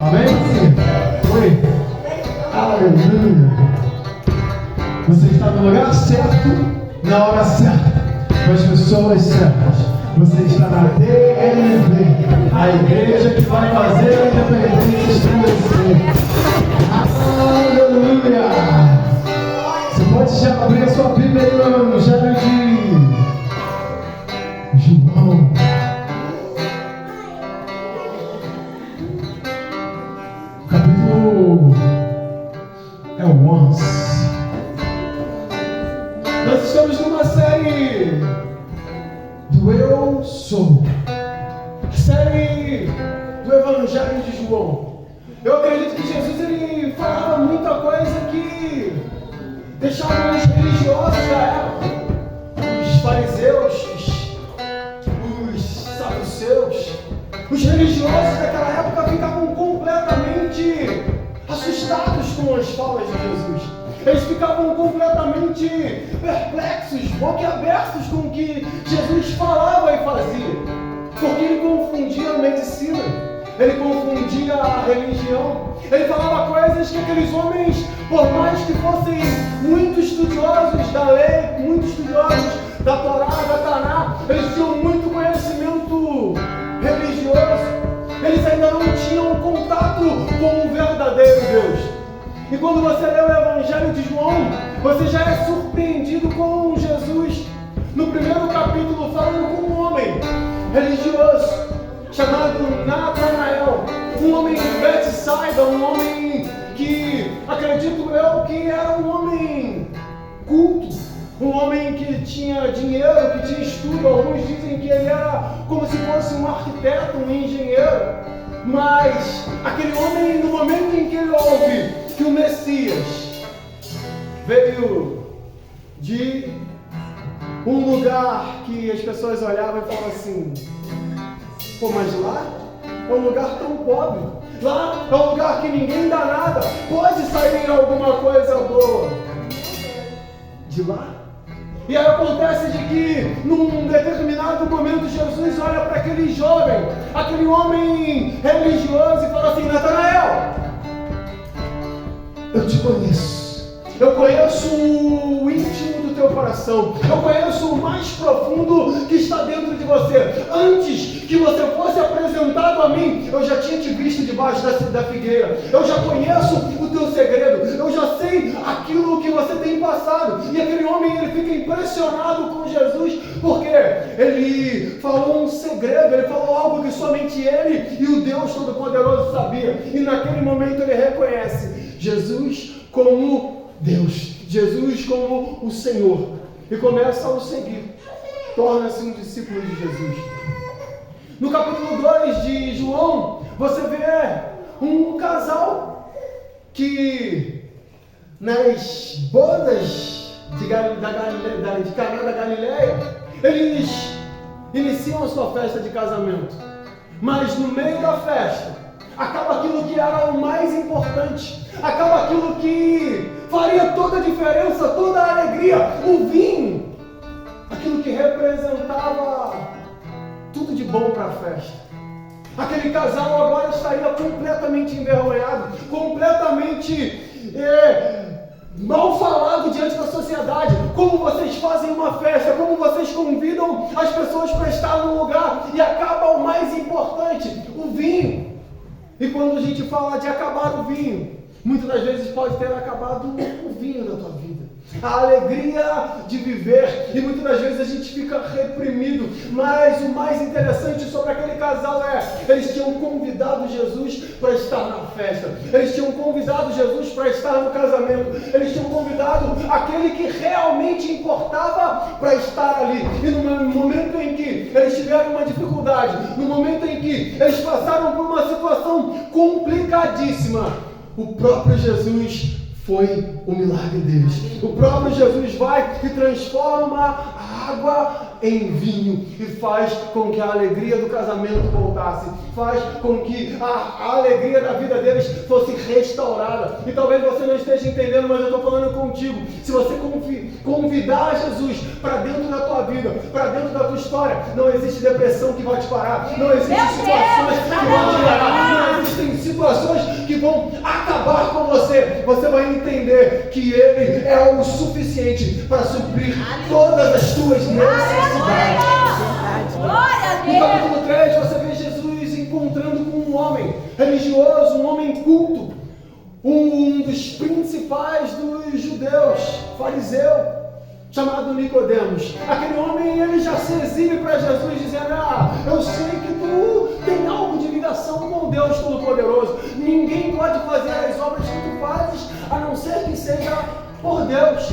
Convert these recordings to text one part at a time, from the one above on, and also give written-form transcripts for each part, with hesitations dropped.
Amém? Oi. Aleluia. Você está no lugar certo, na hora certa, com as pessoas certas. Você está na DLV, a igreja que vai fazer a independência estremecer. Aleluia. Você pode já abrir a sua Bíblia aí no Evangelho de João. Capítulo é o 11. Nós estamos numa série do Eu Sou, série do Evangelho de João. Eu acredito que Jesus ele falava muita coisa que deixava os religiosos da época, os fariseus, os saduceus, os religiosos daquela época ficavam completamente assustados com as falas de Jesus. Eles ficavam completamente perplexos, boquiabertos com o que Jesus falava e fazia, porque ele confundia a medicina, ele confundia a religião, ele falava coisas que aqueles homens, por mais que fossem muito estudiosos da lei, muito estudiosos da Torá, da Taná, eles tinham muito conhecimento religioso, eles ainda não tinham contato com o verdadeiro Deus. E quando você lê o Evangelho de João, você já é surpreendido com Jesus, no primeiro capítulo, falando com um homem religioso, chamado Natanael, um homem de Betsaida, um homem que, acredito eu, que era um homem culto, um homem que tinha dinheiro, que tinha estudo. Alguns dizem que ele era como se fosse um arquiteto, um engenheiro. Mas aquele homem, no momento em que ele ouve que o Messias veio de um lugar que as pessoas olhavam e falavam assim: pô, mas lá é um lugar tão pobre, lá é um lugar que ninguém dá nada, pode sair alguma coisa boa de lá? E aí acontece de que, num determinado momento, Jesus olha para aquele jovem, aquele homem religioso, e fala assim: Natanael, eu te conheço, eu conheço o íntimo do teu coração, eu conheço o mais profundo que está dentro de você. Antes que você fosse apresentado a mim, eu já tinha te visto debaixo da figueira, eu já conheço o teu segredo, eu já sei aquilo que você tem passado. E aquele homem, ele fica impressionado com Jesus, porque ele falou um segredo, ele falou algo que somente ele e o Deus Todo-Poderoso sabia. E naquele momento ele reconhece Jesus como Deus, Jesus como o Senhor, e começa a o seguir, torna-se um discípulo de Jesus. No capítulo 2 de João, você vê um casal que nas bodas de Caná da Galileia, eles iniciam a sua festa de casamento, mas no meio da festa acaba aquilo que era o mais importante, acaba aquilo que faria toda a diferença, toda a alegria, o vinho, aquilo que representava tudo de bom para a festa. Aquele casal agora estaria completamente envergonhado, completamente mal falado diante da sociedade. Como vocês fazem uma festa, como vocês convidam as pessoas para estar num lugar e acaba o mais importante, o vinho. E quando a gente fala de acabar o vinho, muitas das vezes pode ter acabado o vinho da tua vida, a alegria de viver, e muitas das vezes a gente fica reprimido. Mas o mais interessante sobre aquele casal eles tinham convidado Jesus para estar na festa, eles tinham convidado Jesus para estar no casamento, eles tinham convidado aquele que realmente importava para estar ali. E no momento em que eles tiveram uma dificuldade, no momento em que eles passaram por uma situação complicadíssima, o próprio Jesus foi o milagre deles. O próprio Jesus vai e transforma a água em vinho e faz com que a alegria do casamento voltasse, faz com que a alegria da vida deles fosse restaurada. E talvez você não esteja entendendo, mas eu estou falando contigo. Se você convidar Jesus para dentro da tua vida, para dentro da tua história, não existe depressão que vai te parar, não existem situações que vão te parar, não existem situações que vão acabar com você. Você vai entender que Ele é o suficiente para suprir todas as tuas necessidades. No capítulo 3 você vê Jesus encontrando com um homem religioso, um homem culto, um dos principais dos judeus, fariseu, chamado Nicodemos. Aquele homem, ele já se exibe para Jesus dizendo: eu sei que tu tem algo de ligação com Deus Todo-Poderoso. Ninguém pode fazer as obras que tu fazes a não ser que seja por Deus.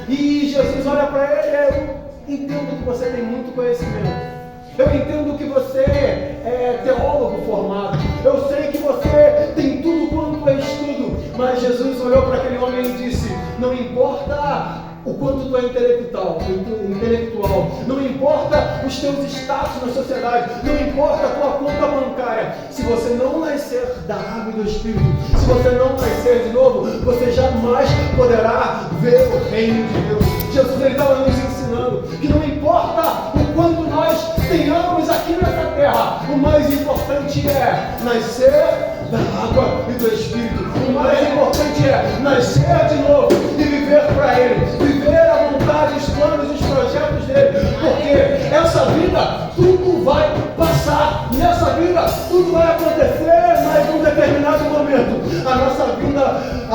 E Jesus olha para ele: eu entendo que você tem muito conhecimento. Eu entendo que você é teólogo formado. Eu sei que você tem tudo quanto é estudo. Mas Jesus olhou para aquele homem e disse: não importa o quanto tu é intelectual, não importa os teus status na sociedade, não importa a tua conta bancária, se você não nascer da água e do Espírito, se você não nascer de novo, você jamais poderá ver o reino de Deus. Jesus estava nos ensinando que não importa o quanto nós tenhamos aqui nessa terra, o mais importante é nascer da água e do Espírito. O mais importante é nascer de novo e viver para Ele, viver a vontade, os planos e os projetos dele, porque essa vida tudo vai passar, nessa vida tudo vai acontecer, mas em um determinado momento a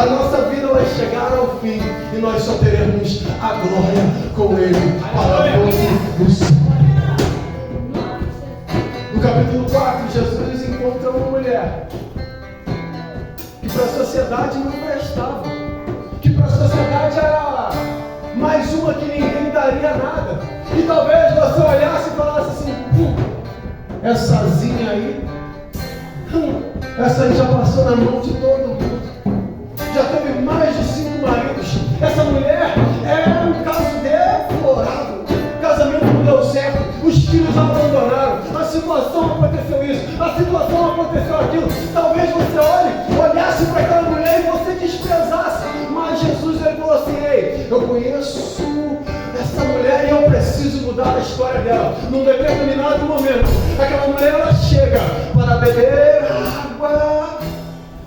nossa vida vai chegar ao fim e nós só teremos a glória com Ele para o do céu. No capítulo 4, Jesus encontra uma mulher que para a sociedade não prestava, que para a sociedade era mais uma que ninguém daria nada. E talvez você olhasse e falasse assim: essazinha aí, essa aí já passou na mão de todo mundo, já teve mais de 5 maridos. Essa mulher é um caso deplorável. O casamento não deu certo, os filhos abandonaram, a situação aconteceu isso, a situação aconteceu aquilo. Talvez você olhasse para aquela mulher e você desprezasse, mas Jesus ele falou assim: ei, eu conheço essa mulher e eu preciso mudar a história dela. Num determinado momento, aquela mulher ela chega para beber água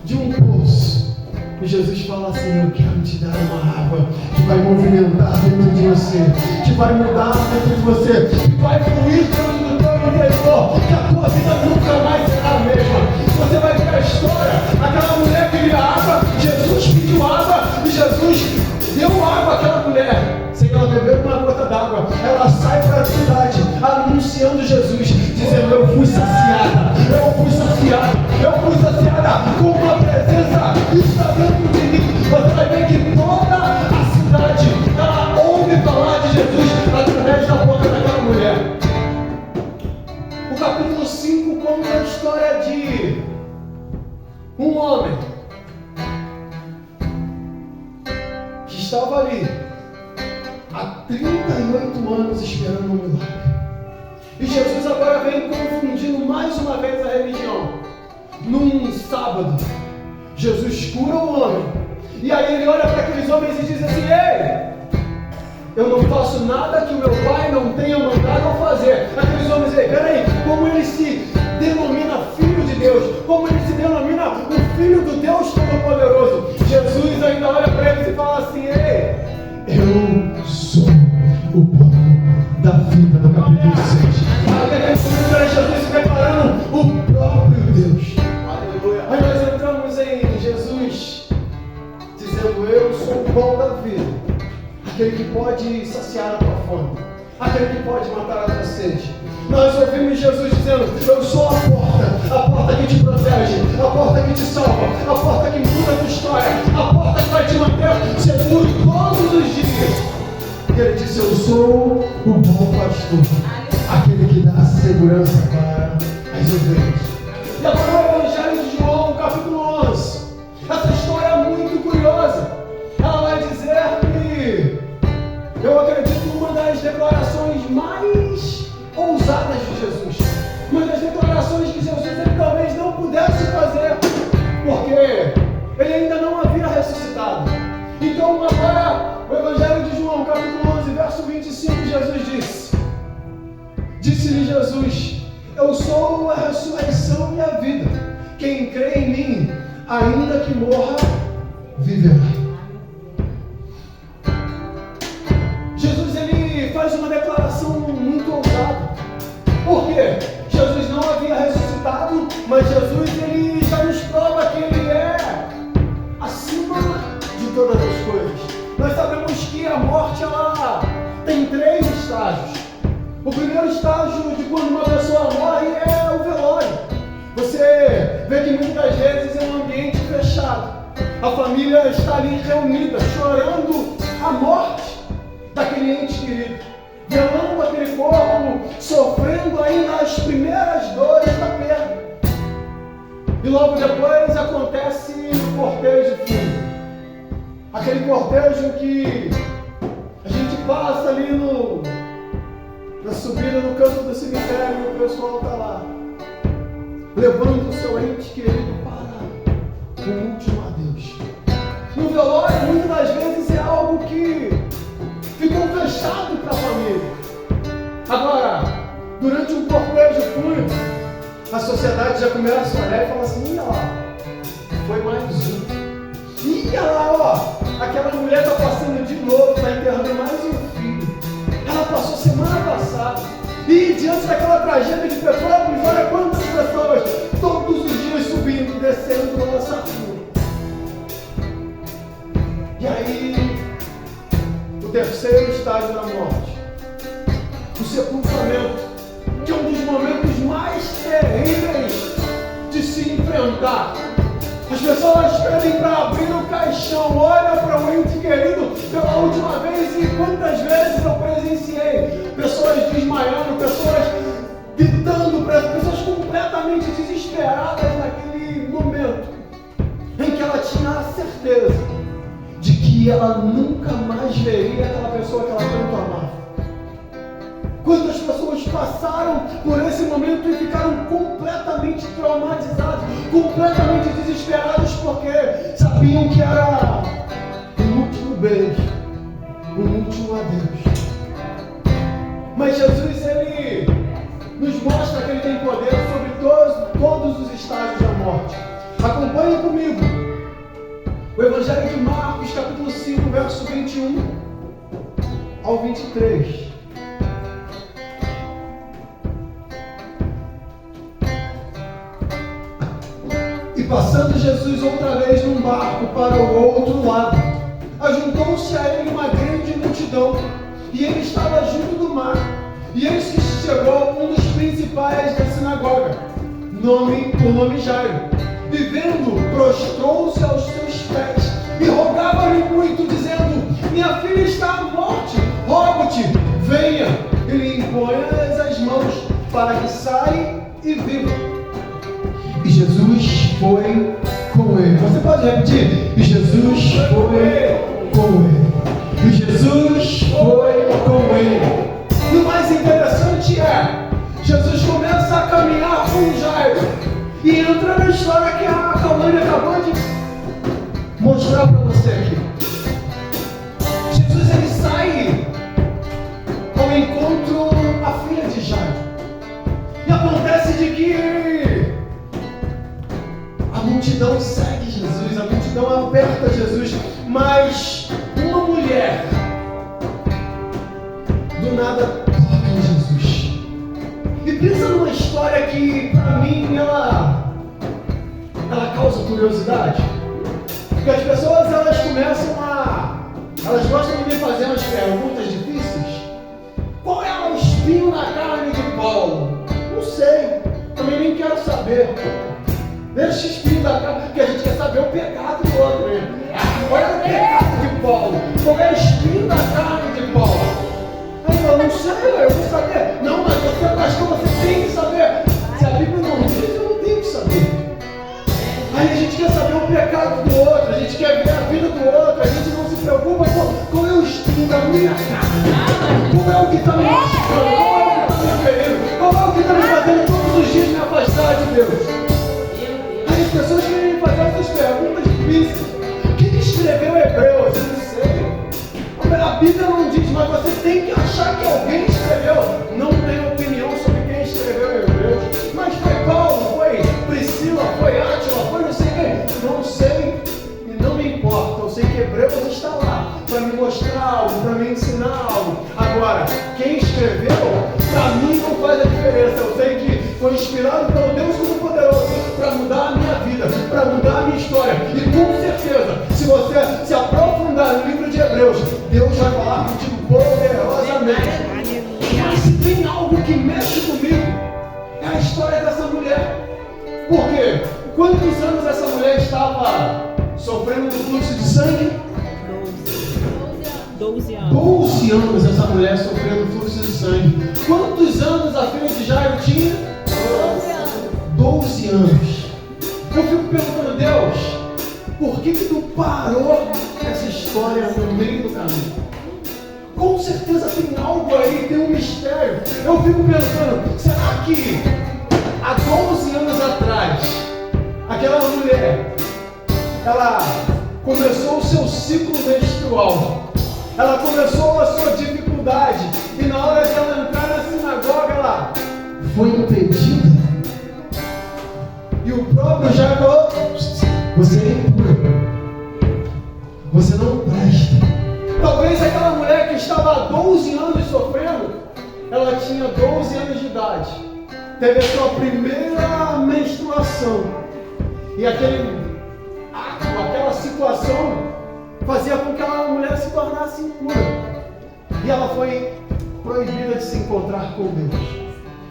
de um poço. E Jesus fala assim: eu quero te dar uma água que vai movimentar dentro de você, que vai mudar dentro de você, que vai fluir dentro do teu interior, que a tua vida nunca mais será a mesma. Você vai ver a história, aquela mulher queria água, Jesus pediu água e Jesus deu água àquela mulher. Sem ela beber uma gota d'água, ela sai para a cidade anunciando Jesus, dizendo: eu fui saciada, eu fui saciada, eu fui saciada com uma presença que está dentro de mim. Você vai ver que toda a cidade ela ouve falar de Jesus através da boca daquela mulher. O capítulo 5 conta a história de um homem que estava ali há 38 anos esperando um milagre. E Jesus agora vem confundindo mais uma vez a religião. Num sábado, Jesus cura o homem. E aí ele olha para aqueles homens e diz assim: ei, eu não faço nada que o meu pai não tenha mandado eu fazer. Aqueles homens dizem: peraí, como ele se denomina filho de Deus? Como ele se denomina o filho do Deus Todo-Poderoso? Jesus ainda olha para eles e fala assim: ei, eu sou o pão da vida, no capítulo 6. Para Jesus se preparando o próprio Deus. Aleluia. Aí nós entramos em Jesus dizendo: eu sou o pão da vida, aquele que pode saciar a tua fome, aquele que pode matar a tua sede. Nós ouvimos Jesus dizendo: eu sou a porta que te protege, a porta que te salva, a porta que muda a tua história, a porta que vai te manter seguro todos os dias. E ele disse: eu sou o bom pastor, aquele que dá segurança para as ovelhas. E agora o Evangelho de João, capítulo 11. Essa história é muito curiosa. ele ainda não havia ressuscitado. Então agora, o Evangelho de João, capítulo 11, verso 25, Jesus disse-lhe Jesus: eu sou a ressurreição e a vida. Quem crê em mim, ainda que morra, viverá. Jesus, ele faz uma declaração muito ousada. Por quê? Jesus não havia ressuscitado, mas Jesus, ele já nos prova que ele é acima de todas as coisas. Nós sabemos que a morte, ela tem 3 estágios. O primeiro estágio de quando uma pessoa morre é o velório. Você vê que muitas das vezes é um ambiente fechado. A família está ali reunida, chorando a morte daquele ente querido, velando aquele corpo, sofrendo ainda as primeiras dores da perda. E logo depois acontece o cortejo fúnebre. Aquele cortejo que a gente passa ali na subida no canto do cemitério e o pessoal está lá, levando o seu ente querido para o último adeus. No velório, muitas das vezes é algo que ficou fechado para a família. Agora, durante um cortejo fúnebre, a sociedade já começa a olhar e fala assim: olha lá, foi mais um. E olha lá, ó, aquela mulher está passando de novo, está enterrando mais um filho. Ela passou semana passada. E diante daquela tragédia de Petrópolis, olha quantas pessoas todos os dias subindo, descendo na nossa rua. E aí, o terceiro estágio da morte, o sepultamento, que é um dos momentos mais terríveis de se enfrentar. As pessoas pedem para abrir o caixão, olha para o ente querido pela última vez, e quantas vezes eu presenciei pessoas desmaiando, pessoas gritando, pessoas completamente desesperadas naquele momento em que ela tinha a certeza de que ela nunca mais veria aquela pessoa que ela tanto amava. Quantas pessoas passaram por esse momento e ficaram completamente traumatizados, completamente desesperados, porque sabiam que era o último beijo, o último adeus. Mas Jesus, ele nos mostra que ele tem poder sobre todos os estágios da morte. Acompanhe comigo o Evangelho de Marcos, capítulo 5, verso 21 ao 23. E passando Jesus outra vez num barco para o outro lado, ajuntou-se a ele uma grande multidão, e ele estava junto do mar. E eis que chegou um dos principais da sinagoga, por nome Jairo, e vendo, prostrou-se aos seus pés e rogava-lhe muito, dizendo: minha filha está à morte, rogo-te, venha. E lhe impõe as mãos para que saia e viva. E Jesus foi com ele. Você pode repetir? E Jesus foi com ele. E Jesus foi com ele. E o mais interessante é, Jesus começa a caminhar com Jairo e entra na história que a Calmane acabou de mostrar para você aqui. Jesus, ele sai ao encontro a filha de Jairo. E acontece de que a multidão segue Jesus, a multidão aperta Jesus, mas uma mulher do nada toca em Jesus. E pensa numa história que, para mim, ela causa curiosidade. Porque as pessoas, elas gostam de me fazer umas perguntas difíceis. Qual é o espinho na carne de Paulo? Não sei, também nem quero saber. Deixa o espinho da carne, porque a gente quer saber o pecado do outro. Olha o pecado de Paulo. Qual é o espinho da carne de Paulo? Aí eu não sei, eu vou saber. Não, mas você é pastor, você tem que saber. Se a Bíblia não diz, eu não tenho que saber. Aí a gente quer saber o pecado do outro, a gente quer ver a vida do outro, a gente não se preocupa com qual é o espinho da minha carne. Qual é o que está me machucando, qual é o que está me ferindo, qual é o que está me fazendo todos os dias me afastar de Deus. Aí as pessoas querem fazer essas perguntas. Bíblia não diz, mas você tem que achar que alguém escreveu. Não tem opinião sobre quem escreveu em Hebreus. Mas foi Paulo, foi Priscila, foi Átila, foi não sei quem. Não sei e não me importa. Eu sei que Hebreus está lá para me mostrar algo, para me ensinar algo. Agora, quem escreveu, para mim não faz a diferença. Eu sei que foi inspirado pelo Deus Todo-Poderoso para mudar a minha vida, para mudar a minha história. E com certeza, se você se aprofundar no livro de Hebreus, Deus vai falar contigo poderosamente. Mas se tem algo que mexe comigo, é a história dessa mulher. Por quê? Quantos anos essa mulher estava sofrendo do fluxo de sangue? 12 anos. 12 anos essa mulher sofrendo fluxo de sangue. Quantos anos a filha de Jairo tinha? 12 anos. Eu fico perguntando, Deus, por que tu parou essa história no meio do caminho? Com certeza tem algo aí, tem um mistério. Eu fico pensando, será que há 12 anos atrás, aquela mulher, ela começou o seu ciclo menstrual, ela começou a sua dificuldade, e na hora de ela entrar na sinagoga, ela foi impedida? E o próprio Jairo falou, você é impura, você não presta. Talvez aquela mulher que estava há 12 anos sofrendo, ela tinha 12 anos de idade, teve a sua primeira menstruação, e aquele ato, aquela situação fazia com que aquela mulher se tornasse impura, e ela foi proibida de se encontrar com Deus,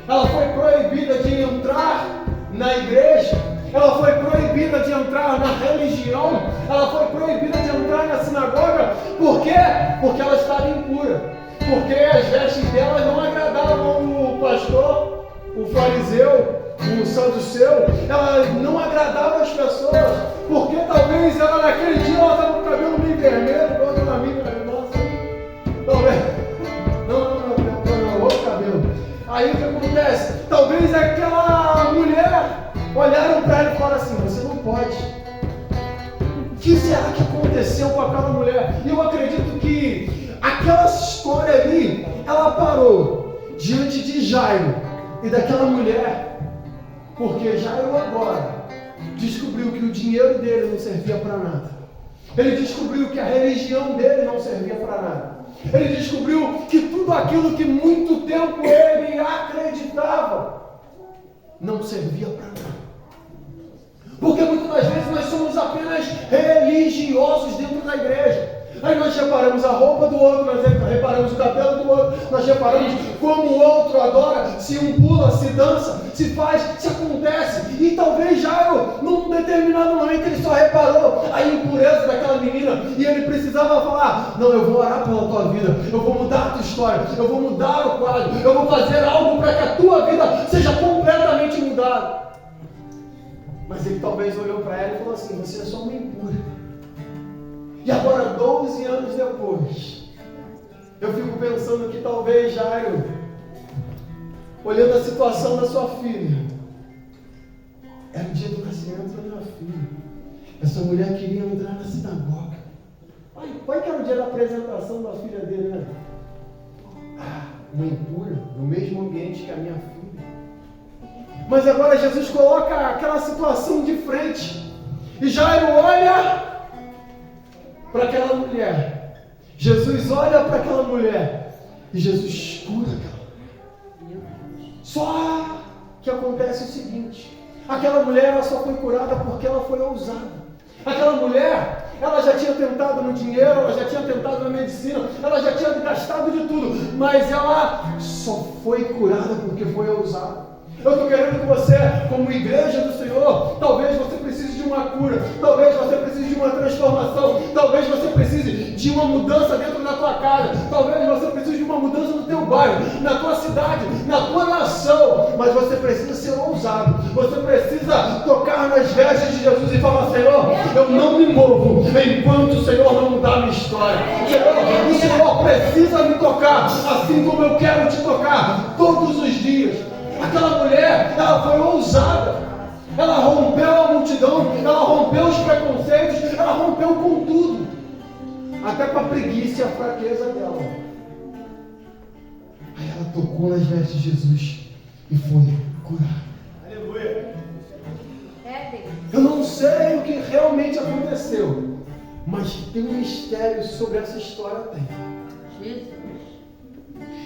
ela foi proibida de entrar na igreja, ela foi proibida de entrar na religião, ela foi proibida de entrar na sinagoga. Por quê? Porque ela estava impura, porque as vestes dela não agradavam o pastor, o fariseu, o saduceu, ela não agradava as pessoas, porque talvez ela naquele dia ela estava com o cabelo meio vermelho, igual aquela amiga nossa, talvez, não, outro cabelo. Aí o que acontece? Talvez aquela mulher olharam para ela e falaram assim, você não pode. O que será que aconteceu com aquela mulher? E eu acredito que aquela história ali, ela parou diante de Jairo e daquela mulher, porque Jairo agora descobriu que o dinheiro dele não servia para nada. Ele descobriu que a religião dele não servia para nada. Ele descobriu que tudo aquilo que muito tempo ele acreditava não servia para nada. Porque muitas das vezes nós somos apenas religiosos dentro da igreja. Aí nós reparamos a roupa do outro, nós reparamos o cabelo do outro, nós reparamos como o outro adora, se um pula, se dança, se faz, se acontece. E talvez Jairo, num determinado momento, ele só reparou a impureza daquela menina e ele precisava falar, não, eu vou orar pela tua vida, eu vou mudar a tua história, eu vou mudar o quadro, eu vou fazer algo para que a tua vida seja completamente mudada. Mas ele talvez olhou para ela e falou assim, você é só uma impura. E agora, 12 anos depois, eu fico pensando que talvez Jairo, olhando a situação da sua filha, era o dia do nascimento da minha filha. Essa mulher queria entrar na sinagoga. Qual que era o dia da apresentação da filha dele, né? Uma impura, no mesmo ambiente que a minha filha. Mas agora Jesus coloca aquela situação de frente. E Jairo olha para aquela mulher. Jesus olha para aquela mulher. E Jesus cura aquela mulher. Só que acontece o seguinte. Aquela mulher ela só foi curada porque ela foi ousada. Aquela mulher, ela já tinha tentado no dinheiro, ela já tinha tentado na medicina, ela já tinha gastado de tudo. Mas ela só foi curada porque foi ousada. Eu estou querendo que você, como igreja do Senhor, talvez você precise de uma cura, talvez você precise de uma transformação, talvez você precise de uma mudança dentro da tua casa, talvez você precise de uma mudança no teu bairro, na tua cidade, na tua nação, mas você precisa ser ousado, você precisa tocar nas vestes de Jesus e falar, Senhor, eu não me movo enquanto o Senhor não mudar a minha história. Senhor, o Senhor precisa me tocar, assim como eu quero te tocar, todos os dias. Aquela mulher, ela foi ousada, ela rompeu a multidão, ela rompeu os preconceitos, ela rompeu com tudo. até com a preguiça e a fraqueza dela. Aí ela tocou nas vestes de Jesus e foi curada. Aleluia! Eu não sei o que realmente aconteceu, mas tem um mistério sobre essa história. Tem. Jesus.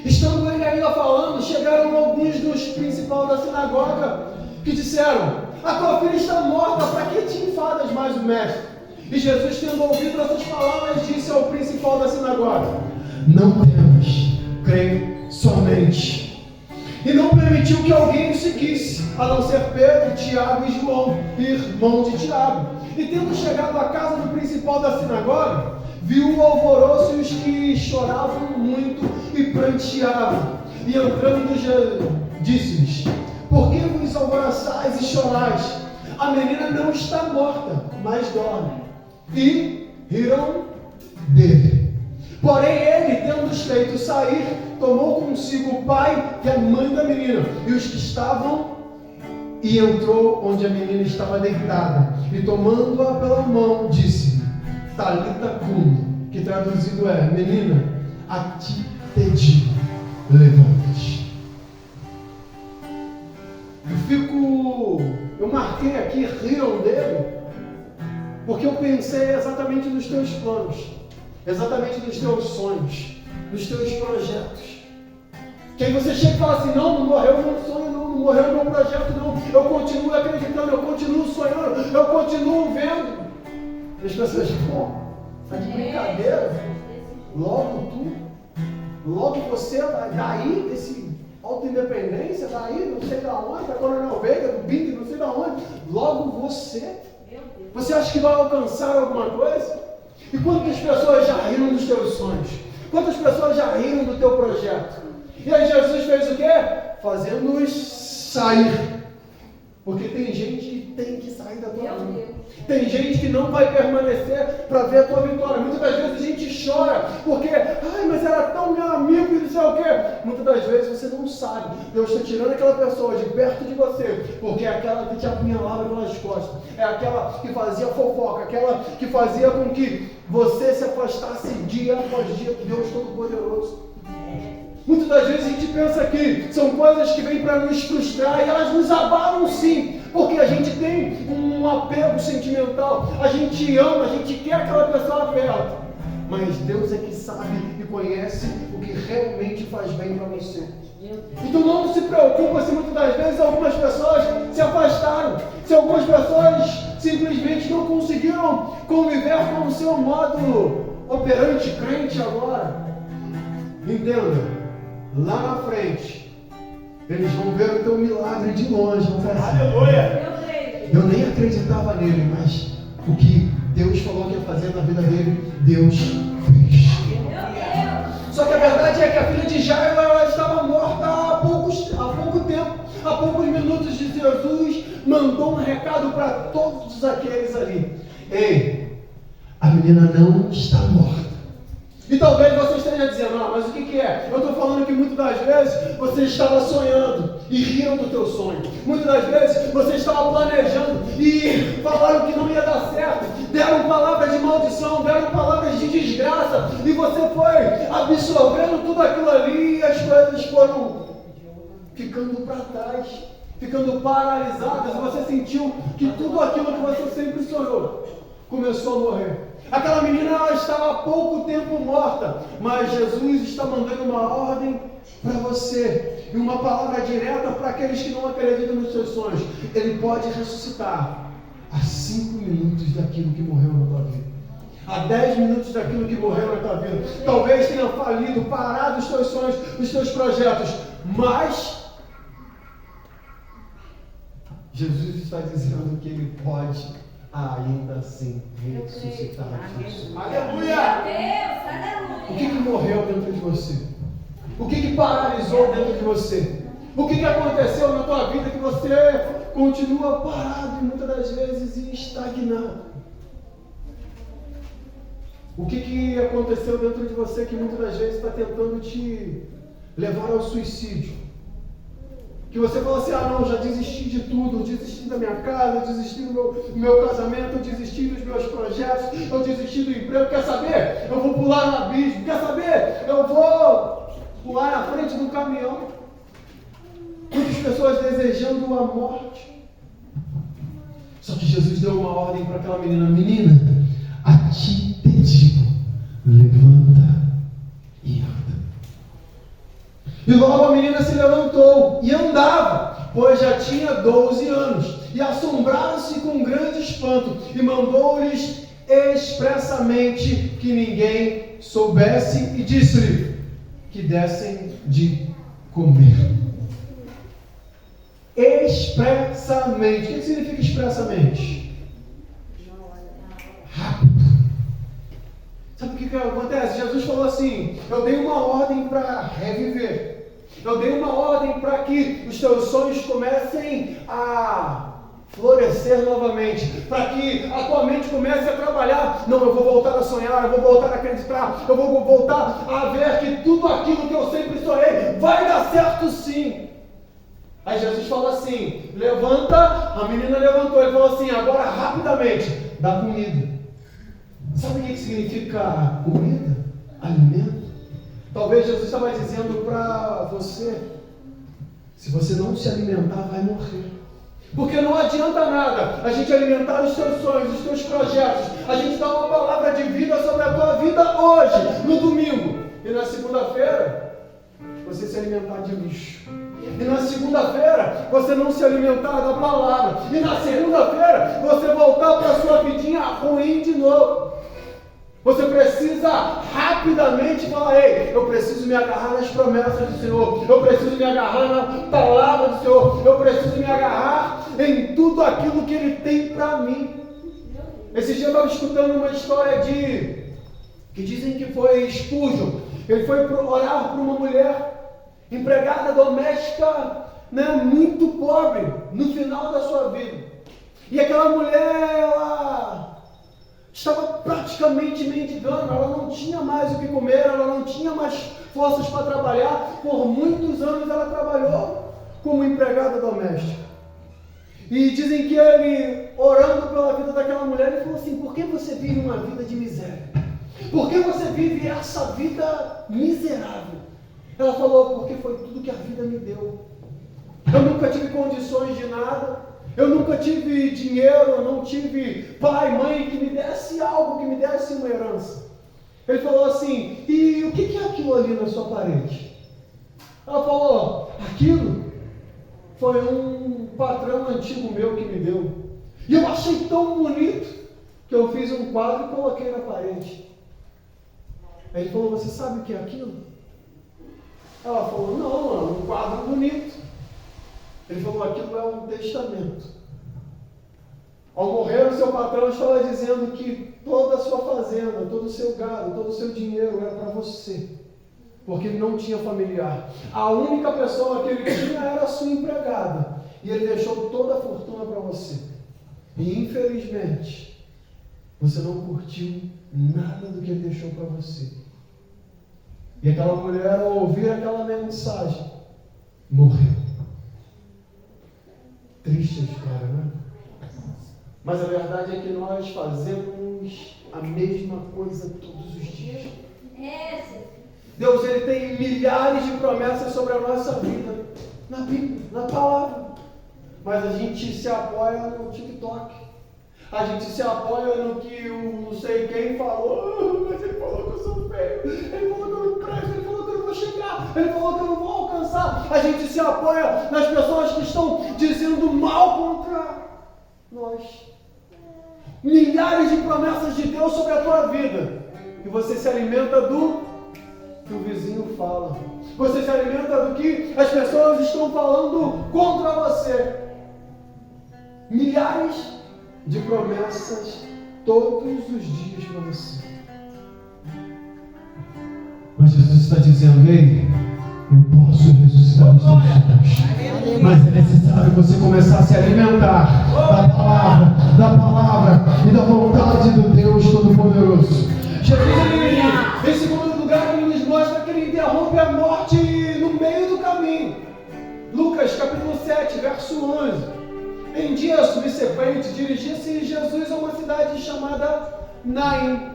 Estando ele ainda falando, chegaram alguns dos principais da sinagoga que disseram: a tua filha está morta, para que te enfadas mais o mestre? E Jesus, tendo ouvido essas palavras, disse ao principal da sinagoga: não temas, creio somente. E não permitiu que alguém o seguisse, a não ser Pedro, Tiago e João, irmão de Tiago. E tendo chegado à casa do principal da sinagoga, viu o alvoroço e os que choravam muito e pranteavam. E entrando, disse-lhes: por que vos alvoroçais e chorais? A menina não está morta, mas dorme. E riram dele. Porém ele, tendo-os feito sair, tomou consigo o pai e a mãe da menina e os que estavam, e entrou onde a menina estava deitada, e tomando-a pela mão, disse: Talita cumi, que traduzido é: menina, a ti te digo, levanta-te. Eu marquei aqui, riram dele, porque eu pensei exatamente nos teus planos, exatamente nos teus sonhos, nos teus projetos. Que aí você chega e fala assim: não morreu o meu sonho, não morreu o meu projeto, não. Eu continuo acreditando, eu continuo sonhando, eu continuo vendo. E as pessoas falam: está de brincadeira? Logo você vai daí, desse auto-independência, daí, não sei da onde, da Coronel Veiga, do Bing, não sei da onde. Logo você acha que vai alcançar alguma coisa? E quantas pessoas já riram dos teus sonhos? Quantas pessoas já riram do teu projeto? E aí Jesus fez o quê? Fazendo-os sair. Porque tem gente que tem que sair da tua vida. Tem gente que não vai permanecer para ver a tua vitória. Muitas das vezes a gente chora porque, mas era tão meu amigo e não sei o quê. Muitas das vezes você não sabe. Deus está tirando aquela pessoa de perto de você, porque é aquela que te apunhalava pelas costas. É aquela que fazia fofoca, aquela que fazia com que você se afastasse dia após dia de Deus Todo-Poderoso. Muitas das vezes a gente pensa que são coisas que vêm para nos frustrar e elas nos abalam sim, porque a gente tem um apego sentimental, a gente ama, a gente quer aquela pessoa perto. Mas Deus é que sabe e conhece o que realmente faz bem para você. Então não se preocupa se muitas das vezes algumas pessoas se afastaram, se algumas pessoas simplesmente não conseguiram conviver com o seu modo operante crente agora. Entenda. Lá na frente, eles vão ver o teu milagre de longe. Vão falar assim: aleluia! Eu nem acreditava nele, mas o que Deus falou que ia fazer na vida dele, Deus fez. Só que a verdade é que a filha de Jairo, ela estava morta há pouco tempo, há poucos minutos. De Jesus mandou um recado para todos aqueles ali: ei, a menina não está morta. E talvez você esteja dizendo: mas o que é? Eu estou falando que muitas das vezes você estava sonhando e riram do teu sonho. Muitas das vezes você estava planejando e falaram que não ia dar certo. Deram palavras de maldição, deram palavras de desgraça. E você foi absorvendo tudo aquilo ali e as coisas foram ficando para trás, ficando paralisadas. E você sentiu que tudo aquilo que você sempre sonhou começou a morrer. Aquela menina, ela estava há pouco tempo morta, mas Jesus está mandando uma ordem para você e uma palavra direta para aqueles que não acreditam nos seus sonhos. Ele pode ressuscitar a 5 minutos daquilo que morreu na tua vida, a 10 minutos daquilo que morreu na tua vida. Talvez tenha falido, parado os teus sonhos, os teus projetos, mas Jesus está dizendo que Ele pode ainda assim ressuscitar Jesus. Aleluia! O que morreu dentro de você? O que paralisou dentro de você? O que aconteceu na tua vida que você continua parado e muitas das vezes estagnado? O que aconteceu dentro de você que muitas das vezes está tentando te levar ao suicídio? Que você fala assim, não, já desisti de tudo, eu desisti da minha casa, eu desisti do meu casamento, eu desisti dos meus projetos, eu desisti do emprego, quer saber? Eu vou pular no abismo, quer saber? Eu vou pular na frente do caminhão. Muitas pessoas desejando a morte. Só que Jesus deu uma ordem para aquela menina, menina, a ti te digo, levanta e anda. E logo a menina se levantou e andava, pois já tinha 12 anos. E assombraram-se com grande espanto, e mandou-lhes expressamente que ninguém soubesse, e disse-lhe que dessem de comer. Expressamente. O que significa expressamente? Rápido. Sabe o que acontece? Jesus falou assim, eu dei uma ordem para reviver. Eu dei uma ordem para que os teus sonhos comecem a florescer novamente, para que a tua mente comece a trabalhar. Não, eu vou voltar a sonhar, eu vou voltar a acreditar, eu vou voltar a ver que tudo aquilo que eu sempre sonhei vai dar certo sim. Aí Jesus falou assim, levanta, a menina levantou, ele falou assim, agora rapidamente, dá comida. Sabe o que significa comida? Alimento? Talvez Jesus estava dizendo para você, se você não se alimentar, vai morrer. Porque não adianta nada a gente alimentar os teus sonhos, os teus projetos, a gente dá uma palavra de vida sobre a tua vida hoje, no domingo, e na segunda-feira, você se alimentar de lixo. E na segunda-feira, você não se alimentar da palavra. E na segunda-feira, você voltar para a sua vidinha ruim de novo. Você precisa rapidamente falar, ei, eu preciso me agarrar nas promessas do Senhor. Eu preciso me agarrar na palavra do Senhor. Eu preciso me agarrar em tudo aquilo que Ele tem para mim. Esse dia eu estava escutando uma história que dizem que foi Spurgeon. Ele foi orar por uma mulher empregada doméstica, muito pobre, no final da sua vida. E aquela mulher, ela estava praticamente mendigando, ela não tinha mais o que comer, ela não tinha mais forças para trabalhar. Por muitos anos ela trabalhou como empregada doméstica. E dizem que ele, orando pela vida daquela mulher, ele falou assim, por que você vive uma vida de miséria? Por que você vive essa vida miserável? Ela falou, porque foi tudo que a vida me deu. Eu nunca tive condições de nada. Eu nunca tive dinheiro, eu não tive pai, mãe que me desse algo, que me desse uma herança. Ele falou assim, e o que é aquilo ali na sua parede? Ela falou, aquilo foi um patrão antigo meu que me deu. E eu achei tão bonito que eu fiz um quadro e coloquei na parede. Aí ele falou, você sabe o que é aquilo? Ela falou, não, mano, um quadro bonito. Ele falou, aquilo é um testamento. Ao morrer, o seu patrão estava dizendo que toda a sua fazenda, todo o seu gado, todo o seu dinheiro era para você. Porque ele não tinha familiar. A única pessoa que ele tinha era a sua empregada. E ele deixou toda a fortuna para você. E infelizmente, você não curtiu nada do que ele deixou para você. E aquela mulher, ao ouvir aquela mensagem, morreu. Triste a história, né? Mas a verdade é que nós fazemos a mesma coisa todos os dias. Deus, Ele tem milhares de promessas sobre a nossa vida, na Bíblia, na palavra. Mas a gente se apoia no TikTok. A gente se apoia no que o não sei quem falou. Mas ele falou que eu sou feio. Ele falou que eu não presto. Ele falou que eu não vou chegar. Ele falou que eu não vou alcançar. A gente se apoia nas pessoas que estão dizendo mal contra nós. Milhares de promessas de Deus sobre a tua vida. E você se alimenta do que o vizinho fala. Você se alimenta do que as pessoas estão falando contra você. Milhares de promessas todos os dias para você. Mas Jesus está dizendo, ei, eu posso ressuscitar os mortos. Mas é necessário você começar a se alimentar da palavra e da vontade do Deus Todo-Poderoso. Jesus, ele, em segundo lugar, ele nos mostra que ele interrompe a morte no meio do caminho. Lucas capítulo dia, subsequente, dirigia-se Jesus a uma cidade chamada Naim.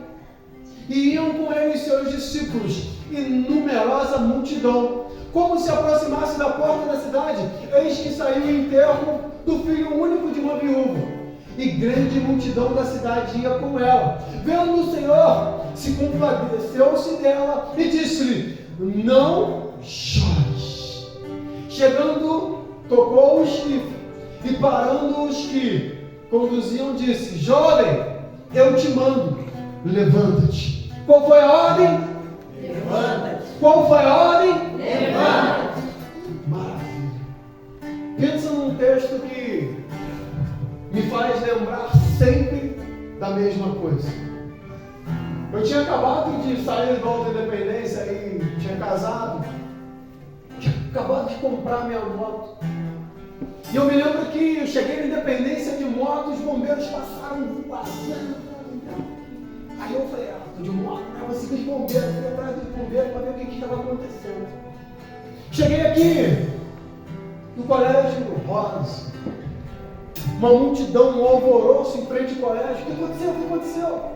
E iam com ele seus discípulos e numerosa multidão. Como se aproximasse da porta da cidade, eis que saiu o enterro do filho único de uma viúva. E grande multidão da cidade ia com ela. Vendo o Senhor, se compadeceu-se dela e disse-lhe: não chores. Chegando, tocou-os e parando os que conduziam, disse: jovem, eu te mando, levanta-te. Qual foi a ordem? Levanta-te. Qual foi a ordem? Levanta-te. Maravilha. Pensa num texto que me faz lembrar sempre da mesma coisa. Eu tinha acabado de sair do Alto Independência e tinha casado. Tinha acabado de comprar minha moto. E eu me lembro que eu cheguei na Independência de moto, os bombeiros passaram voando. Aí eu falei, tô de moto, eu vou seguir os bombeiros, fui atrás dos bombeiros para ver o que estava acontecendo. Cheguei aqui no colégio Rosa. Uma multidão, um alvoroço em frente ao colégio. O que aconteceu? O que aconteceu?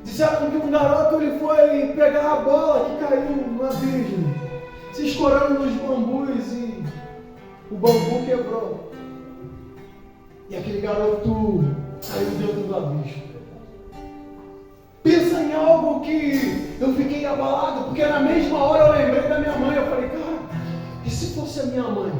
Disseram que um garoto ele foi pegar a bola que caiu no abismo, se escorando nos bambus e o bambu quebrou. E aquele garoto caiu dentro do abismo. Pensa em algo que eu fiquei abalado, porque na mesma hora eu lembrei da minha mãe. Eu falei, cara, e se fosse a minha mãe?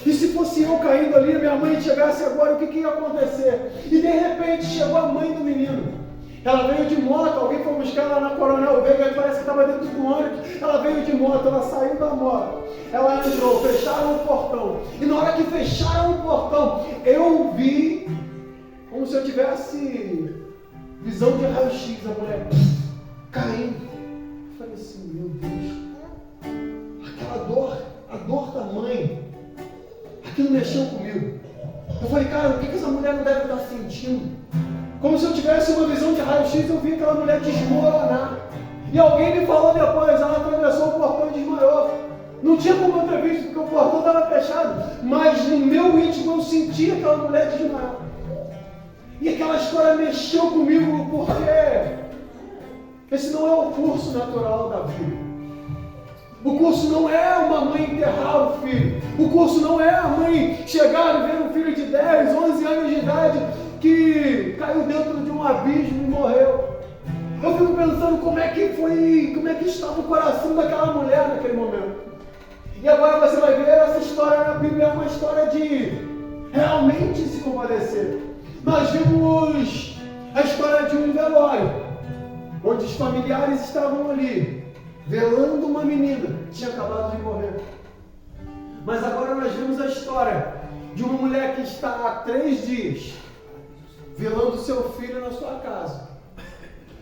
E se fosse eu caindo ali, a minha mãe chegasse agora, o que ia acontecer? E de repente chegou a mãe do menino. Ela veio de moto, alguém foi buscar ela na Coronel Veiga, parece que estava dentro do ônibus. Ela veio de moto, ela saiu da moto. Ela entrou, fecharam o portão. E na hora que fecharam o portão, eu vi como se eu tivesse visão de raio-x, a mulher caindo. Eu falei assim, meu Deus, aquela dor, a dor da mãe, aquilo mexeu comigo. Eu falei, cara, o que essa mulher não deve estar sentindo? Como se eu tivesse uma visão de raio-x, eu vi aquela mulher desmoronar. E alguém me falou depois, ela atravessou o portão e desmaiou. Não tinha como eu ter visto, porque o portão estava fechado. Mas no meu íntimo eu senti aquela mulher desmaiar. E aquela história mexeu comigo, porque esse não é o curso natural da vida. O curso não é uma mãe enterrar o filho. O curso não é a mãe chegar e ver um filho de 10, 11 anos de idade que caiu dentro de um abismo e morreu. Eu fico pensando como é que estava o coração daquela mulher naquele momento. E agora você vai ver essa história na Bíblia, é uma história de realmente se compadecer. Nós vimos a história de um velório, onde os familiares estavam ali, velando uma menina que tinha acabado de morrer. Mas agora nós vemos a história de uma mulher que está há 3 dias velando seu filho na sua casa.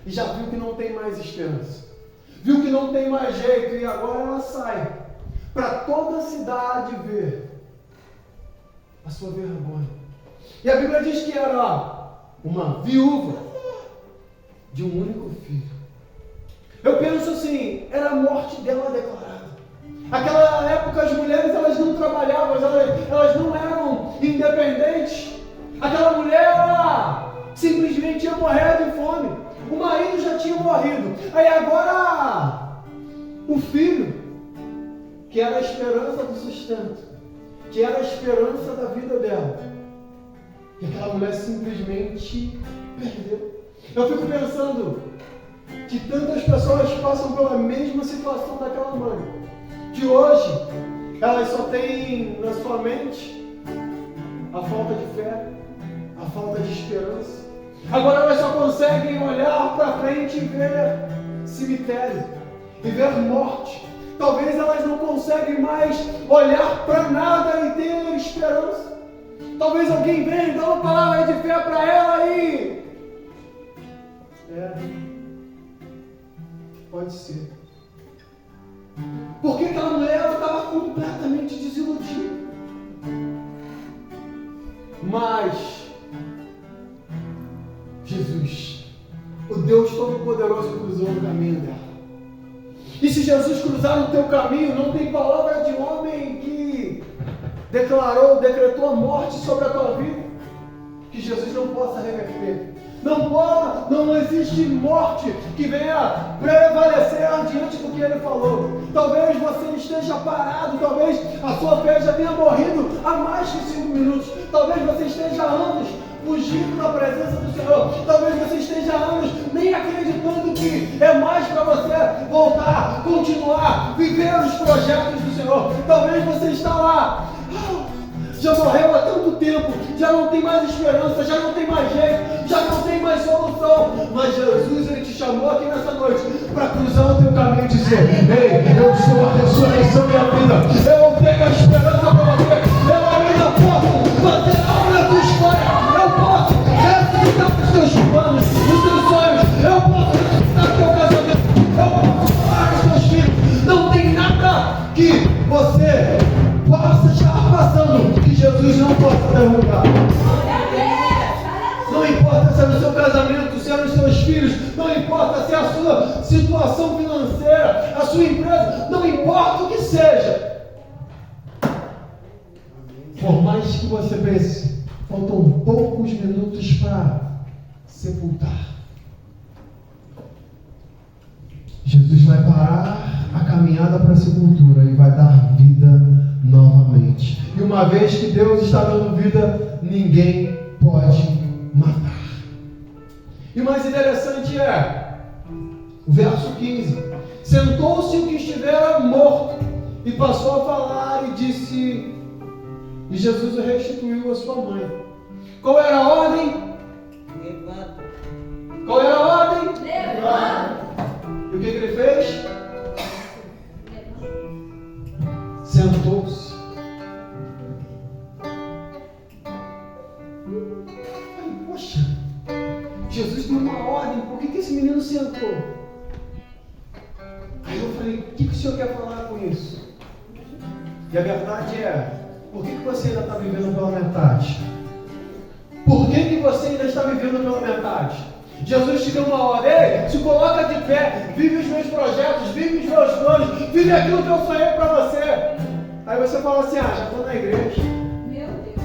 E já viu que não tem mais esperança. Viu que não tem mais jeito e agora ela sai para toda a cidade ver a sua vergonha. E a Bíblia diz que era uma viúva de um único filho. Eu penso assim, era a morte dela declarada. Naquela época as mulheres elas não trabalhavam, elas não eram independentes. Aquela mulher ela simplesmente ia morrer de fome. O marido já tinha morrido. Aí agora o filho, que era a esperança do sustento, que era a esperança da vida dela, e aquela mulher simplesmente perdeu. Eu fico pensando que tantas pessoas passam pela mesma situação daquela mãe, que hoje elas só têm na sua mente a falta de fé, a falta de esperança. Agora elas só conseguem olhar para frente e ver cemitério, e ver morte. Talvez elas não conseguem mais olhar para nada e ter esperança. Talvez alguém venha e dê uma palavra de fé para ela e... pode ser. Porque aquela mulher estava completamente desiludida. Mas Jesus, o Deus Todo-Poderoso, cruzou o caminho dela. E se Jesus cruzar no teu caminho, não tem palavra de homem que decretou a morte sobre a tua vida. que Jesus não possa reverter. Não existe morte que venha prevalecer diante do que Ele falou. Talvez você esteja parado, talvez a sua fé já tenha morrido há mais de 5 minutos. Talvez você esteja há anos fugindo da presença do Senhor. Talvez você esteja há anos nem acreditando que é mais para você voltar, continuar, viver os projetos do Senhor. Talvez você está lá, já morreu há tanto tempo, já não tem mais esperança, já não tem mais jeito, já não tem mais solução. Mas Jesus, Ele te chamou aqui nessa noite para cruzar o teu caminho e dizer: ei, eu sou a ressurreição e a vida. Eu tenho a esperança para você. Eu ainda posso fazer algo na tua história. Eu posso ressuscitar os teus planos, os teus sonhos. Eu posso ressuscitar o teu casamento. Eu posso falar os teus filhos. Não tem nada que você possa estar passando que Jesus não possa derrubar. Não importa se é no seu casamento, se é nos seus filhos, não importa se é a sua situação financeira, a sua empresa, não importa o que seja. Por mais que você pense, faltam poucos minutos para sepultar. Jesus vai parar a caminhada para a sepultura e vai dar vida novamente. E uma vez que Deus está dando vida, ninguém pode matar. E o mais interessante é o verso 15: sentou-se o que estivera morto e passou a falar e disse, e Jesus o restituiu a sua mãe. Qual era a ordem? Levanta. Qual era a ordem? Levanta. E o que ele fez? Sentou-se. Falei, poxa, Jesus deu uma ordem, por que esse menino sentou? Aí eu falei, o que o Senhor quer falar com isso? E a verdade é, por que você ainda está vivendo pela metade? Por que você ainda está vivendo pela metade? Jesus te deu uma ordem: ei, se coloca de pé, vive os meus projetos, vive os meus planos, vive aquilo que eu sonhei para você. Aí você fala assim: já estou na igreja. Meu Deus.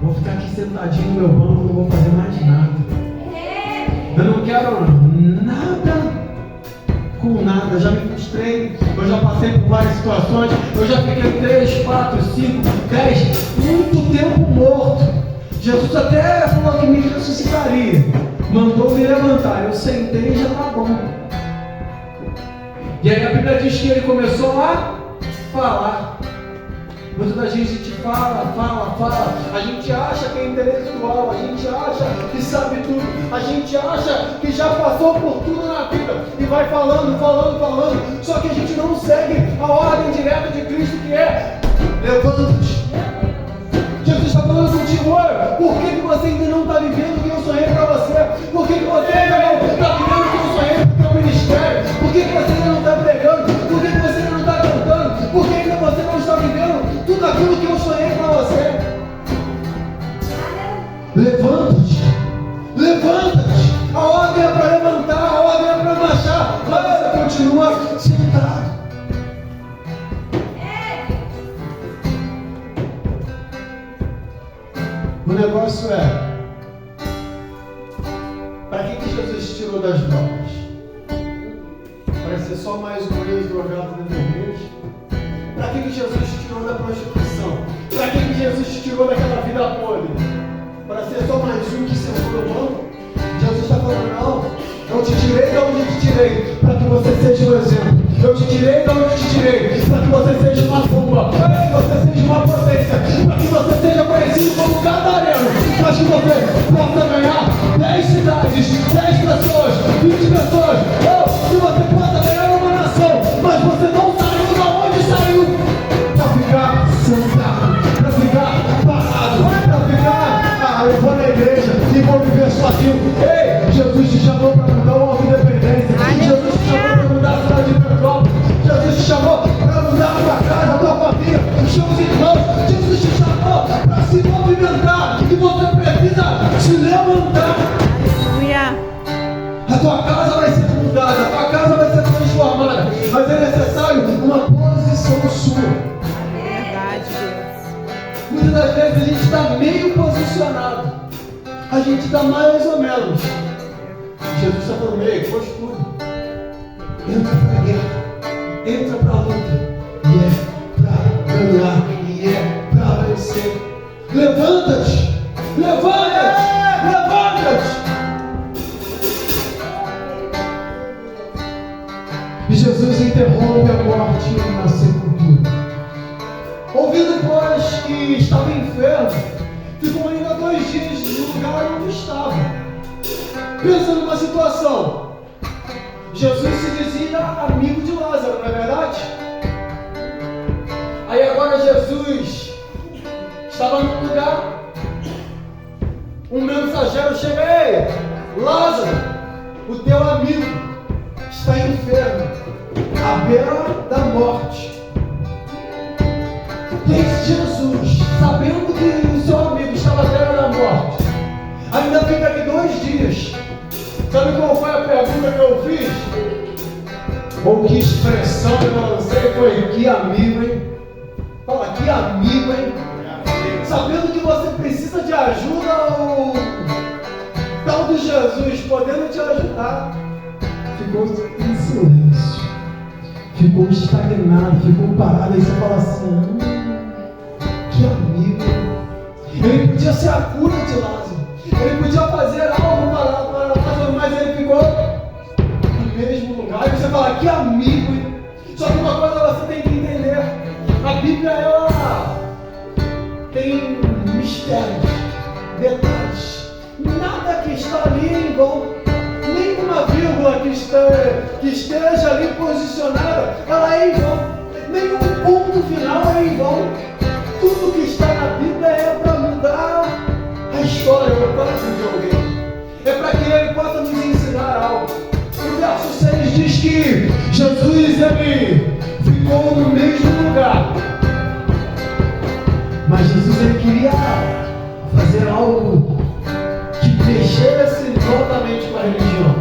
Vou ficar aqui sentadinho no meu banco, não vou fazer mais nada. Eu não quero nada com nada, já me frustrei, eu já passei por várias situações, eu já fiquei 3, 4, 5, 10, muito tempo morto. Jesus até falou que me ressuscitaria, mandou me levantar, eu sentei e já está bom. E aí a Bíblia diz que ele começou a falar. Muitas das vezes a gente fala, a gente acha que é intelectual, a gente acha que sabe tudo, a gente acha que já passou por tudo na vida e vai falando, só que a gente não segue a ordem direta de Cristo, que é levanta-te. Jesus está falando contigo: olha, por que você ainda não está vivendo o que eu sonhei para você? Por que você ainda não está vivendo o que eu sonhei para o teu ministério? Por que você ainda não está pregando? Por que você ainda não está cantando? Por que ainda você não está vivendo tudo aquilo que eu sonhei para você? Levanta-te! Levanta-te! A ordem é para levantar, a ordem é para marchar, mas você continua sentado. O negócio é, para que Jesus tirou das drogas? Para ser só mais um ex-drogado dentro da igreja? Para que Jesus tirou da prostituição? Para que Jesus tirou daquela vida podre? Para ser só mais um que sentou no banco? Jesus está falando: não, eu te tirei de onde eu te tirei, para que você seja um exemplo. Eu te tirei de onde eu te tirei, para que você seja uma bomba, para que você seja uma potência, para que você seja conhecido como Gadareno, para que você possa ganhar 10 cidades, 10 pessoas, 20 pessoas, ou que você possa ganhar uma nação, mas você não saiu de onde saiu, para ficar sentado, para ficar parado, para ficar, eu vou na igreja e vou viver sozinho. Ei, Jesus te chamou para mudar uma independência, Jesus te chamou para mudar a cidade de Petrópolis, Jesus te chamou para mudar a tua casa, a tua família, os teus irmãos. Jesus te chamou para se movimentar, e você precisa se levantar. Aleluia. A tua casa vai ser mudada, a tua casa vai ser transformada, mas é necessário uma posição sua. Verdade, Deus. Muitas das vezes a gente está meio posicionado, acredita mais ou menos. Jesus está falando, ei, postura. Entra para a guerra, entra para a luta. E é para ganhar, e é para vencer. Levanta-te, levanta-te, levanta-te. E Jesus interrompe a morte na sepultura. Ouvindo, pois, que estava enfermo, ficou ainda 2 dias no lugar onde estava. Pensando numa situação, Jesus se dizia amigo de Lázaro, não é verdade? Aí agora Jesus estava num lugar, um mensageiro chega, ei, Lázaro, o teu amigo está enfermo, à beira da morte. E Jesus, sabendo que o seu amigo estava à beira da morte, ainda fica aqui 2 dias. Sabe qual foi a pergunta que eu fiz? Ou que expressão eu lancei? Foi, que amigo, hein? Fala, que amigo, hein? Sabendo que você precisa de ajuda, o tal do Jesus podendo te ajudar, ficou em silêncio, ficou estagnado, ficou parado. Aí você fala assim, que amigo. Ele podia ser a cura de Lázaro, ele podia fazer algo para Lázaro, mas ele ficou no mesmo lugar. Aí você fala, que amigo, hein? Só que uma coisa você tem que entender, a Bíblia ela tem mistérios, detalhes. Nada que está ali é em vão. Nenhuma vírgula que esteja ali posicionada, ela é em vão. Nenhum ponto final é em vão. Tudo que está na Bíblia é para mudar a história, o próprio de alguém. É para que ele possa nos ensinar algo. O verso 6 diz que Jesus ele ficou no mesmo lugar. Mas Jesus ele queria fazer algo que mexesse totalmente com a religião.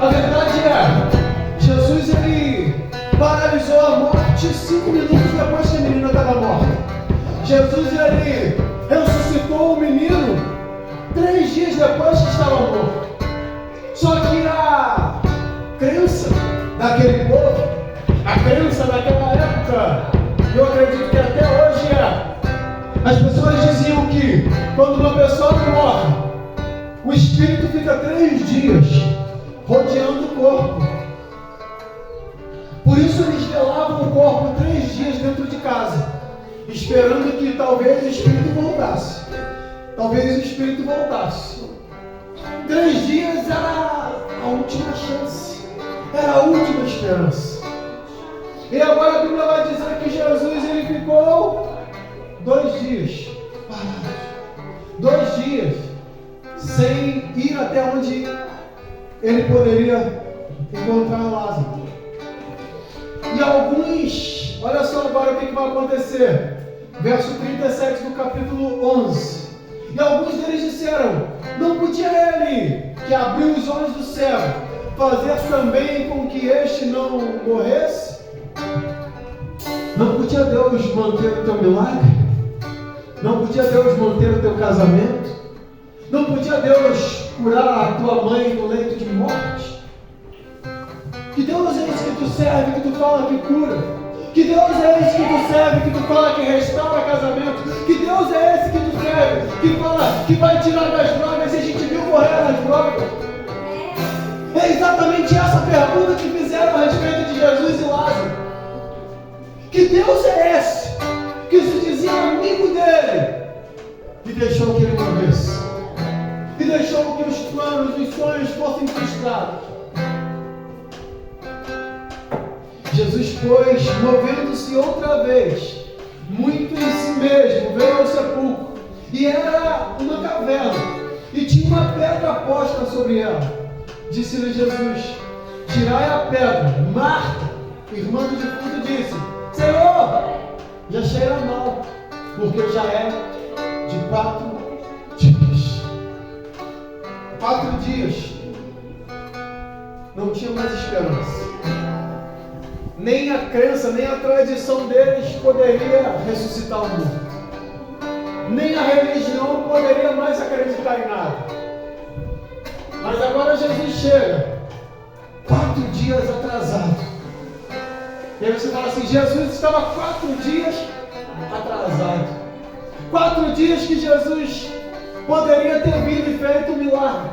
A verdade é, Jesus ele paralisou a morte 5 minutos depois que a menina estava morta. Jesus ele ressuscitou o menino 3 dias depois que estava morto. Só que a crença daquele povo, a crença daquela época, eu acredito que até hoje é, as pessoas diziam que quando uma pessoa morre, o espírito fica 3 dias rodeando o corpo. Por isso eles velavam o corpo 3 dias dentro de casa, esperando que talvez o espírito voltasse. Talvez o espírito voltasse. 3 dias era a última chance, era a última esperança. E agora a Bíblia vai dizer que Jesus ele ficou 2 dias parado, 2 dias sem ir até onde ele poderia encontrar Lázaro. E alguns, olha só agora o que vai acontecer, verso 37 do capítulo 11. E alguns deles disseram, não podia ele, que abriu os olhos do céu, fazer também com que este não morresse? Não podia Deus manter o teu milagre? Não podia Deus manter o teu casamento? Não podia Deus curar a tua mãe no leito de morte? Que Deus é esse que tu serve, que tu fala que cura? Que Deus é esse que tu serve, que tu fala que restaura casamento? Que Deus é esse que tu serve, que fala que vai tirar das drogas, e a gente viu morrer nas drogas? É exatamente essa pergunta que fizeram a respeito de Jesus e Lázaro. Que Deus é esse que se dizia amigo dele e deixou que ele morresse? E deixou que os planos, os sonhos fossem frustrados? Jesus, pois, movendo-se outra vez, muito em si mesmo, veio ao sepulcro. E era uma caverna, e tinha uma pedra posta sobre ela. Disse-lhe Jesus, tirai a pedra. Marta, irmã do defunto, disse, Senhor, já cheira mal, porque já é de 4 dias. 4 dias. Não tinha mais esperança. Nem a crença, nem a tradição deles poderia ressuscitar o morto. nem a religião poderia mais acreditar em nada. Mas agora Jesus chega, 4 dias atrasado. E aí você fala assim, Jesus estava 4 dias atrasado. 4 dias que Jesus poderia ter vindo e feito um milagre.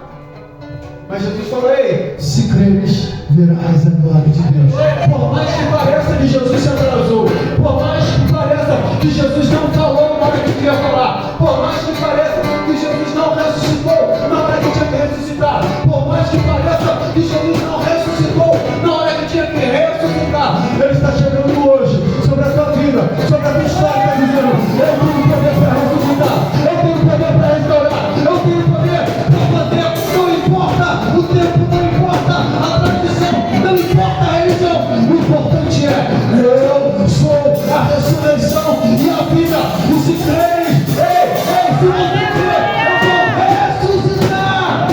Mas Jesus falou, ei, se creres, verás a glória de Deus. Por mais que pareça que Jesus se atrasou, por mais que pareça que Jesus não falou na hora que queria falar, por mais que pareça que Jesus não ressuscitou na hora que tinha que ressuscitar, por mais que pareça que Jesus não ressuscitou na hora que tinha que ressuscitar, Ele está chegando hoje sobre a tua vida, sobre a tua história, está dizendo, eu tenho poder para ressuscitar, eu tenho poder para restaurar, eu tenho poder para fazer, não importa o tempo, não importa a tradição, não importa a religião, o importante é, eu sou a ressurreição e a vida, e se creres, se você crer, eu vou ressuscitar.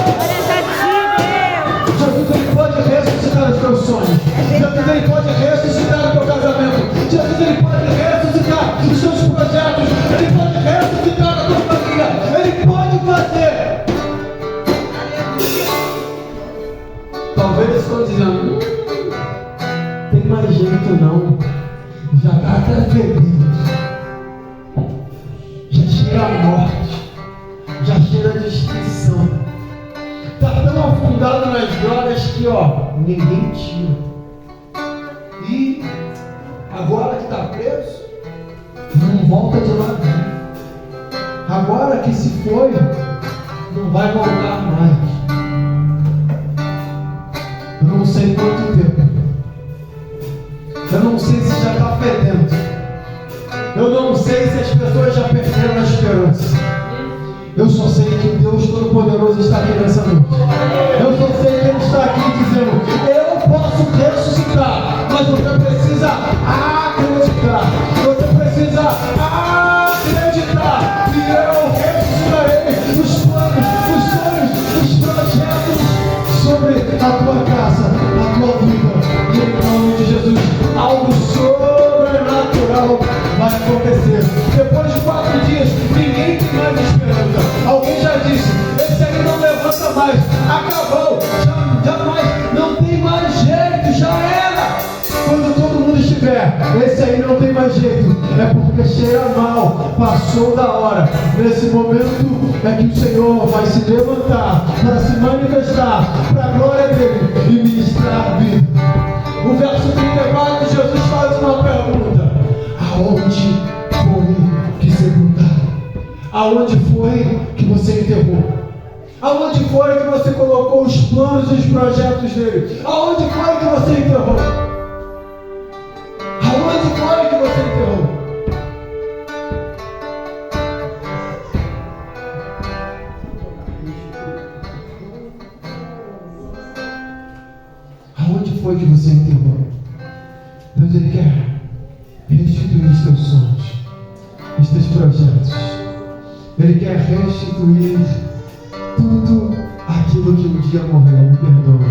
Jesus, Ele pode ressuscitar os teus sonhos, Jesus, Ele pode ressuscitar o teu casamento, Jesus, Ele pode ressuscitar os seus projetos, Ele pode ressuscitar a tua família, Ele pode fazer. Talvez estão dizendo, tem mais jeito não, já está até feliz, já cheira a morte, já cheira a destruição, está tão afundado nas drogas que ninguém tira, e agora que está preso, não volta de lá não. Agora que se foi, não vai voltar mais. Eu não sei quanto tempo. Eu não sei se já está fedendo. Eu não sei se as pessoas já perderam a esperança. Eu só sei que Deus Todo-Poderoso está aqui nessa noite. Eu só sei que Ele está aqui dizendo, eu posso ressuscitar, mas você precisa acreditar. Você precisa acreditar que eu ressuscitarei os planos, os sonhos, os projetos sobre a tua casa, a tua vida, e em nome de Jesus, algo sobrenatural vai acontecer. Depois de 4 dias, ninguém tem mais esperança. Alguém já disse, esse aí não levanta mais, acabou, jamais, não tem mais jeito, já era. Quando todo mundo estiver, esse aí não tem mais jeito, é porque cheira mal, passou da hora. Nesse momento é que o Senhor vai se levantar para se manifestar para a glória dele e ministrar a vida. No verso 34, Jesus faz uma pergunta: aonde foi que sepultaram? Aonde foi que você enterrou? Aonde foi que você colocou os planos e os projetos dele? Aonde foi que você enterrou? Aonde foi que você enterrou? Aonde foi que você enterrou? Deus, Ele quer restituir os teus sonhos, os teus projetos. Ele quer restituir tudo aquilo que um dia morreu. Me perdoe.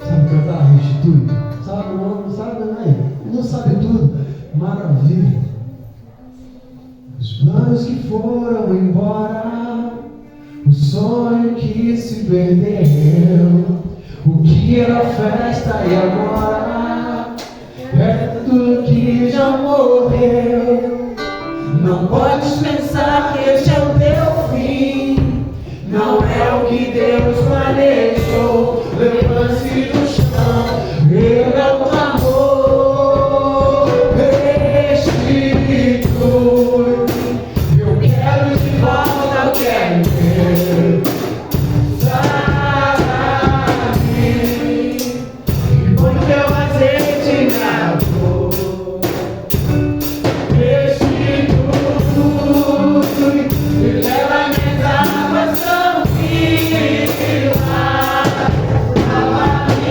Sabe cantar restitui? Sabe não sabe, né? Não sabe tudo. Maravilha. Os planos que foram embora, o sonho que se perdeu, o que era festa e agora é tudo que já morreu. Não podes pensar que este é o teu fim, não é o que Deus planejou. Levante-se do chão, Ele é o amor, restitui. Eu quero de volta, eu quero ver. Sabe, e põe teu azeite na dor. E leva minhas águas tranquilas, lava-me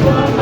quando